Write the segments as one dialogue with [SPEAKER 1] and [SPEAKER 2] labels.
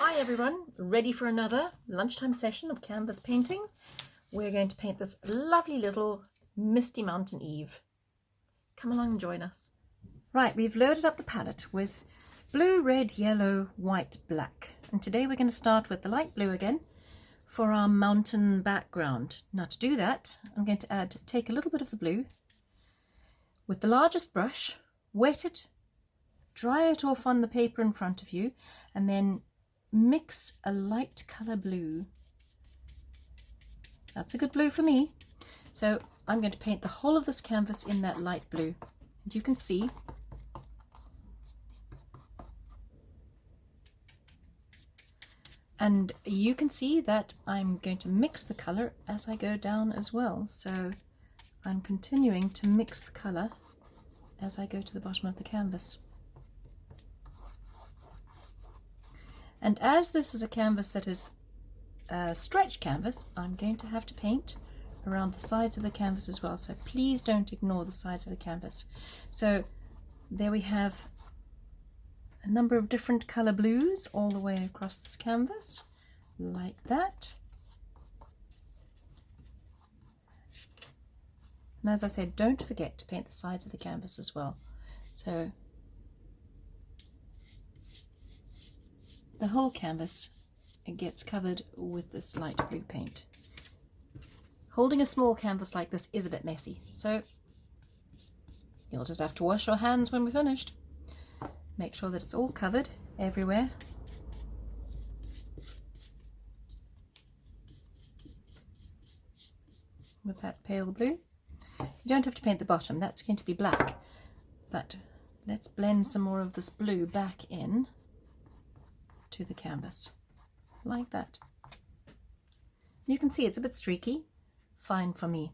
[SPEAKER 1] Hi everyone, ready for another lunchtime session of canvas painting. We're going to paint this lovely little Misty Mountain Eve. Come along and join us. Right, we've loaded up the palette with blue, red, yellow, white, black. And today we're going to start with the light blue again for our mountain background. Now to do that, I'm going to take a little bit of the blue with the largest brush, wet it, dry it off on the paper in front of you, and then mix a light colour blue. That's a good blue for me. So I'm going to paint the whole of this canvas in that light blue. And you can see that I'm going to mix the colour as I go down as well. So I'm continuing to mix the colour as I go to the bottom of the canvas. And as this is a canvas that is a stretch canvas, I'm going to have to paint around the sides of the canvas as well. So please don't ignore the sides of the canvas. So there we have a number of different colour blues all the way across this canvas, like that. And as I said, don't forget to paint the sides of the canvas as well. So the whole canvas gets covered with this light blue paint. Holding a small canvas like this is a bit messy, so you'll just have to wash your hands when we're finished. Make sure that it's all covered everywhere. With that pale blue. You don't have to paint the bottom, that's going to be black, but let's blend some more of this blue back in to the canvas, like that. You can see it's a bit streaky, fine for me.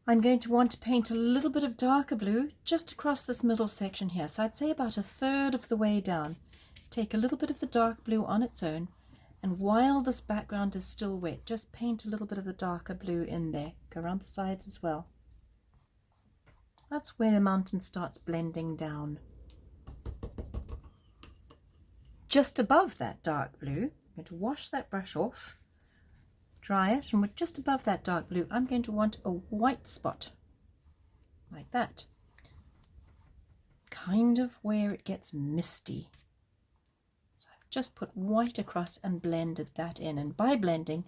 [SPEAKER 1] I'm going to want to paint a little bit of darker blue just across this middle section here, so I'd say about a third of the way down. Take a little bit of the dark blue on its own, and while this background is still wet, just paint a little bit of the darker blue in there. Go around the sides as well. That's where the mountain starts blending down. Just above that dark blue, I'm going to wash that brush off, dry it, and with just above that dark blue, I'm going to want a white spot, like that. Kind of where it gets misty. So I've just put white across and blended that in, and by blending,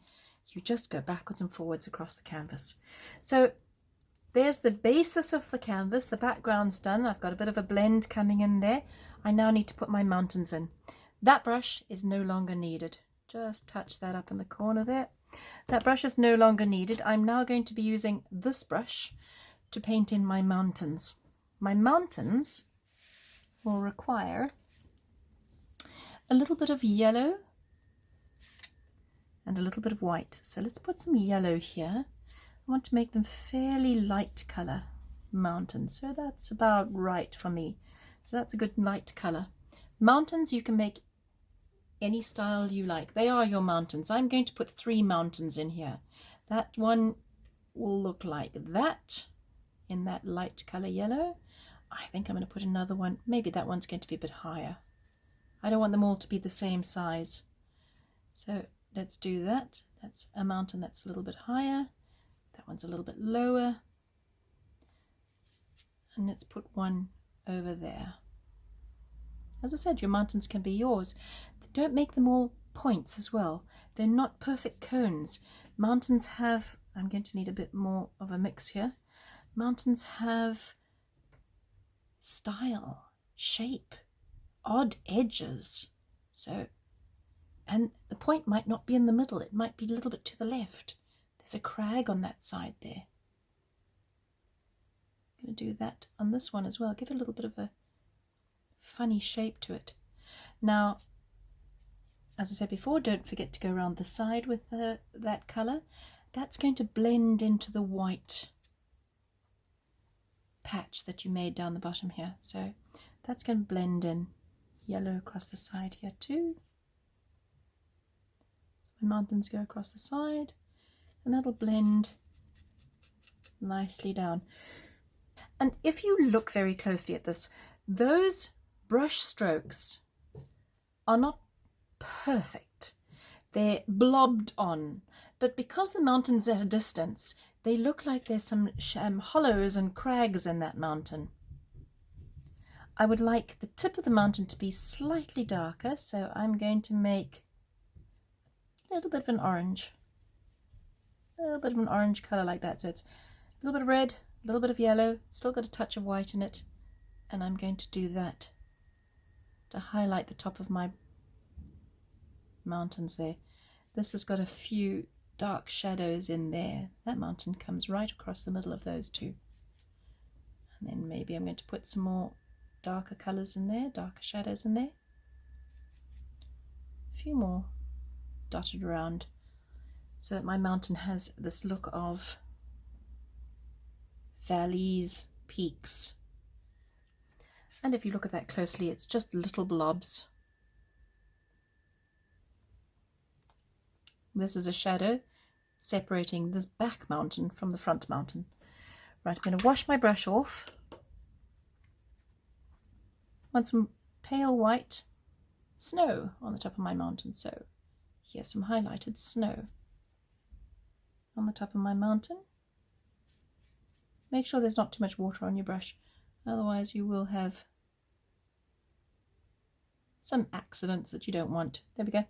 [SPEAKER 1] you just go backwards and forwards across the canvas. So there's the basis of the canvas, the background's done, I've got a bit of a blend coming in there. I now need to put my mountains in. That brush is no longer needed. Just touch that up in the corner there. That brush is no longer needed. I'm now going to be using this brush to paint in my mountains. My mountains will require a little bit of yellow and a little bit of white. So let's put some yellow here. I want to make them fairly light colour mountains. So that's about right for me. So that's a good light colour. Mountains you can make any style you like. They are your mountains. I'm going to put 3 mountains in here. That one will look like that in that light colour yellow. I think I'm going to put another one. Maybe that one's going to be a bit higher. I don't want them all to be the same size. So let's do that. That's a mountain that's a little bit higher. That one's a little bit lower. And let's put one over there. As I said, your mountains can be yours. Don't make them all points as well. They're not perfect cones. Mountains have, I'm going to need a bit more of a mix here. Mountains have style, shape, odd edges. So, and the point might not be in the middle. It might be a little bit to the left. There's a crag on that side there. I'm going to do that on this one as well. Give it a little bit of a funny shape to it. Now, as I said before, don't forget to go around the side with that colour. That's going to blend into the white patch that you made down the bottom here. So that's going to blend in. Yellow across the side here too. So my mountains go across the side, and that'll blend nicely down. And if you look very closely at this, those brush strokes are not perfect. They're blobbed on, but because the mountain's at a distance, they look like there's some hollows and crags in that mountain. I would like the tip of the mountain to be slightly darker, so I'm going to make a little bit of an orange. A little bit of an orange colour like that. So it's a little bit of red, a little bit of yellow, still got a touch of white in it. And I'm going to do that to highlight the top of my mountains there. This has got a few dark shadows in there. That mountain comes right across the middle of those two. And then maybe I'm going to put some more darker colours in there, darker shadows in there. A few more dotted around so that my mountain has this look of valleys, peaks. And if you look at that closely, it's just little blobs. This is a shadow separating this back mountain from the front mountain. Right, I'm going to wash my brush off. I want some pale white snow on the top of my mountain, so here's some highlighted snow on the top of my mountain. Make sure there's not too much water on your brush, otherwise you will have some accidents that you don't want. There we go. A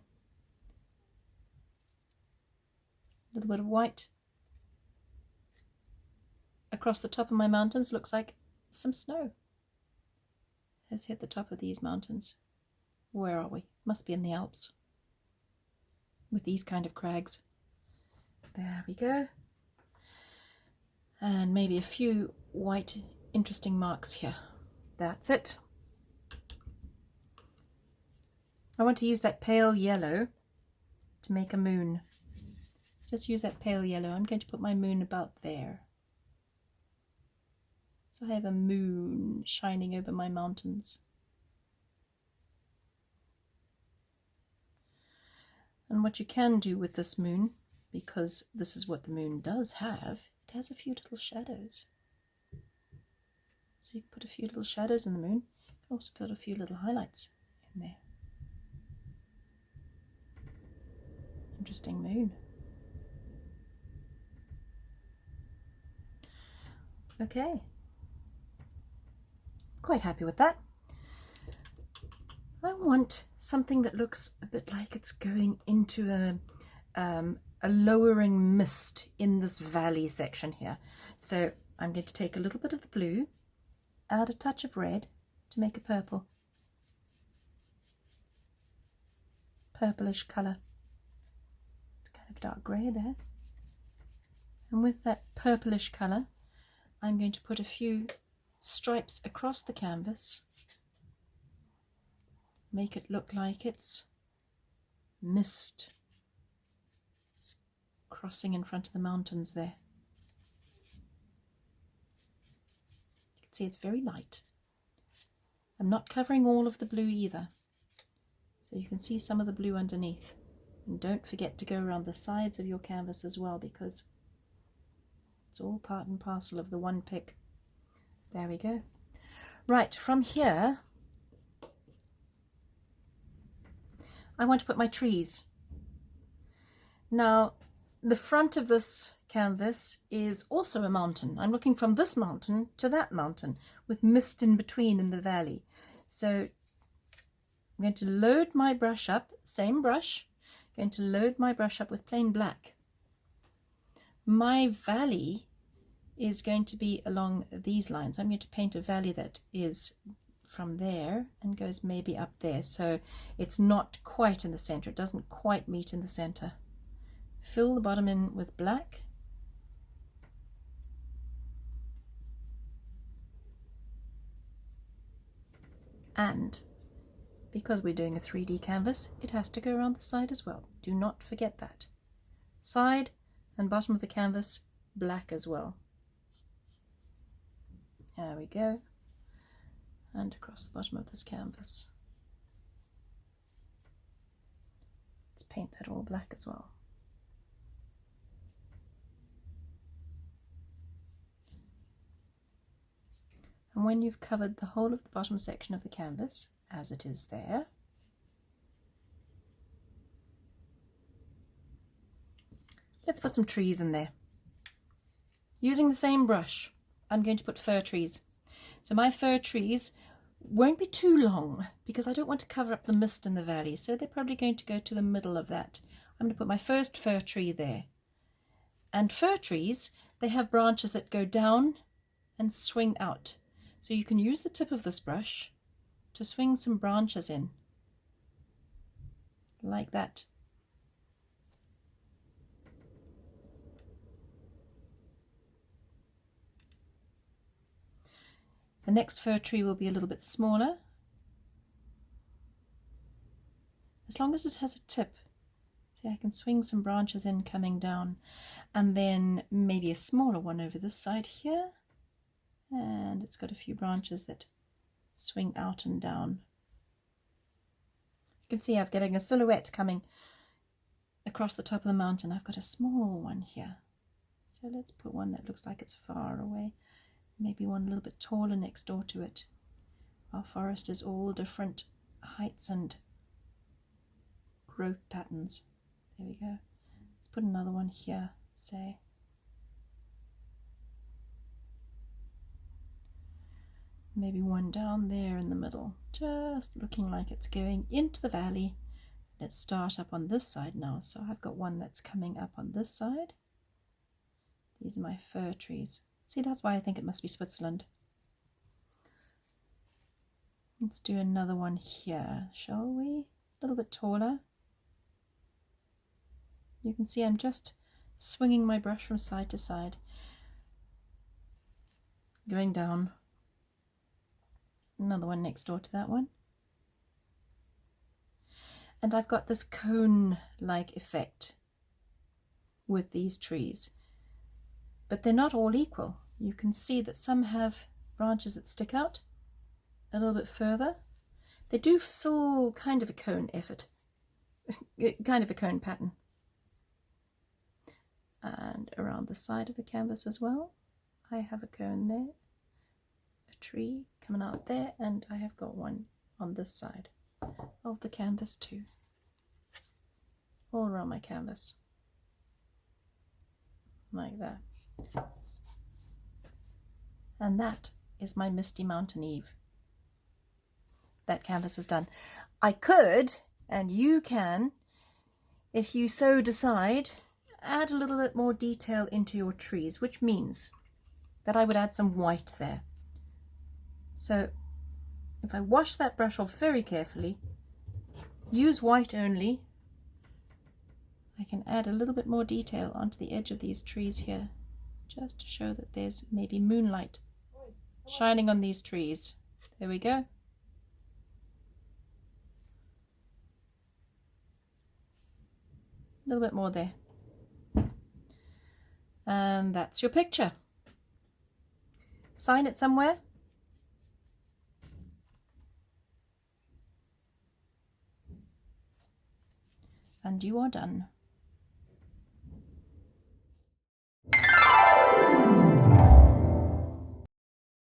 [SPEAKER 1] little bit of white across the top of my mountains. Looks like some snow has hit the top of these mountains. Where are we? Must be in the Alps with these kind of crags. There we go. And maybe a few white interesting marks here. That's it. I want to use that pale yellow to make a moon. Just use that pale yellow. I'm going to put my moon about there. So I have a moon shining over my mountains. And what you can do with this moon, because this is what the moon does have, it has a few little shadows. So you can put a few little shadows in the moon. You can also put a few little highlights in there. Interesting moon. Okay. Quite happy with that. I want something that looks a bit like it's going into a lowering mist in this valley section here. So I'm going to take a little bit of the blue, add a touch of red to make a purple. Purplish colour. It's kind of dark grey there. And with that purplish colour, I'm going to put a few stripes across the canvas. Make it look like it's mist crossing in front of the mountains there. You can see it's very light. I'm not covering all of the blue either, so you can see some of the blue underneath. And don't forget to go around the sides of your canvas as well, because it's all part and parcel of the one pick. There we go. Right, from here I want to put my trees. Now, the front of this canvas is also a mountain. I'm looking from this mountain to that mountain with mist in between in the valley. So I'm going to load my brush up, same brush, going to load my brush up with plain black. My valley is going to be along these lines. I'm going to paint a valley that is from there and goes maybe up there, so it's not quite in the center. It doesn't quite meet in the center. Fill the bottom in with black. And because we're doing a 3D canvas, it has to go around the side as well. Do not forget that. Side and bottom of the canvas, black as well. There we go. And across the bottom of this canvas. Let's paint that all black as well. And when you've covered the whole of the bottom section of the canvas, as it is there, Let's put some trees in there. Using the same brush, I'm going to put fir trees. So my fir trees won't be too long because I don't want to cover up the mist in the valley. So they're probably going to go to the middle of that. I'm going to put my first fir tree there. And fir trees, they have branches that go down and swing out. So you can use the tip of this brush to swing some branches in. Like that. The next fir tree will be a little bit smaller. As long as it has a tip. See, I can swing some branches in coming down. And then maybe a smaller one over this side here. And it's got a few branches that swing out and down. You can see I'm getting a silhouette coming across the top of the mountain. I've got a small one here. So let's put one that looks like it's far away. Maybe one a little bit taller next door to it. Our forest is all different heights and growth patterns. There we go. Let's put another one here, say. Maybe one down there in the middle, just looking like it's going into the valley. Let's start up on this side now. So I've got one that's coming up on this side. These are my fir trees. See, that's why I think it must be Switzerland. Let's do another one here, shall we? A little bit taller. You can see I'm just swinging my brush from side to side. Going down. Another one next door to that one. And I've got this cone-like effect with these trees. But they're not all equal. You can see that some have branches that stick out a little bit further. They do fill kind of a cone effort, kind of a cone pattern. And around the side of the canvas as well, I have a cone there, a tree coming out there, and I have got one on this side of the canvas too, all around my canvas, like that. And that is my Misty Mountain Eve. That canvas is done. I could, and you can, if you so decide, add a little bit more detail into your trees, which means that I would add some white there. So if I wash that brush off very carefully, use white only, I can add a little bit more detail onto the edge of these trees here, just to show that there's maybe moonlight shining on these trees. There we go. A little bit more there. And that's your picture. Sign it somewhere. And you are done.